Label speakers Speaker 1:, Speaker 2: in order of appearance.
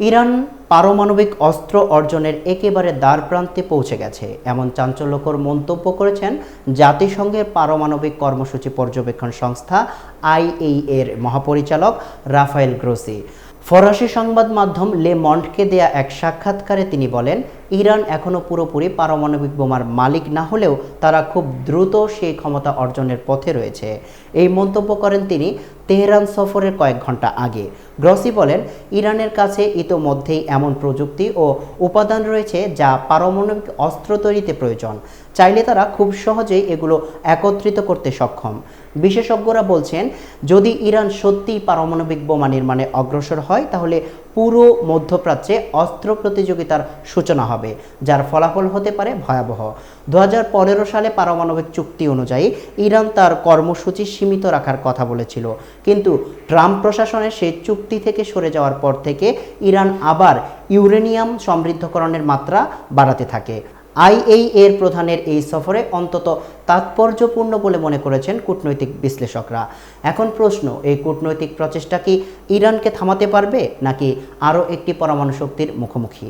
Speaker 1: Iran পারমাণবিক অস্ত্র অর্জনের একেবারে দ্বারপ্রান্তে পৌঁছে গেছে, এমন চাঞ্চল্যকর মন্তব্য করেছেন জাতিসংঘের পারমাণবিক কর্মসূচি পর্যবেক্ষণ সংস্থা আইএইএ এর মহাপরিচালক রাফায়েল গ্রোসি। ফরাসি সংবাদ মাধ্যম লে মন্ডকে দেয়া এক সাক্ষাৎকারে তিনি বলেন, ইরান এখনও পুরোপুরি পারমাণবিক বোমার মালিক না হলেও তারা খুব দ্রুত সেই ক্ষমতা অর্জনের পথে রয়েছে। এই মন্তব্য করেন তিনি তেহরান সফরের কয়েক ঘন্টা আগে। গ্রসি বলেন, ইরানের কাছে ইতোমধ্যেই এমন প্রযুক্তি ও উপাদান রয়েছে যা পারমাণবিক অস্ত্র তৈরিতে প্রয়োজন। চাইলে তারা খুব সহজেই এগুলো একত্রিত করতে সক্ষম। বিশেষজ্ঞরা বলছেন, যদি ইরান সত্যিই পারমাণবিক বোমা নির্মাণে অগ্রসর হয় তাহলে পুরো মধ্যপ্রাচ্যে অস্ত্র প্রতিযোগিতার সূচনা হবে, যার ফলাফল হতে পারে ভয়াবহ। 2015 সালে পারমাণবিক চুক্তি অনুযায়ী ইরান তার কর্মসূচি সীমিত রাখার কথা বলেছিল, কিন্তু ট্রাম্প প্রশাসনের সেই চুক্তি থেকে সরে যাওয়ার পর থেকে ইরান আবার ইউরেনিয়াম সমৃদ্ধকরণের মাত্রা বাড়াতে থাকে। আইএইএ এর প্রধানের এই সফরে অন্তত তাৎপর্যপূর্ণ বলে মনে করেছেন কূটনৈতিক বিশ্লেষকরা। এখন প্রশ্ন, এই কূটনৈতিক প্রচেষ্টা কি ইরানকে থামাতে পারবে নাকি আরও একটি পরমাণু শক্তির মুখোমুখি?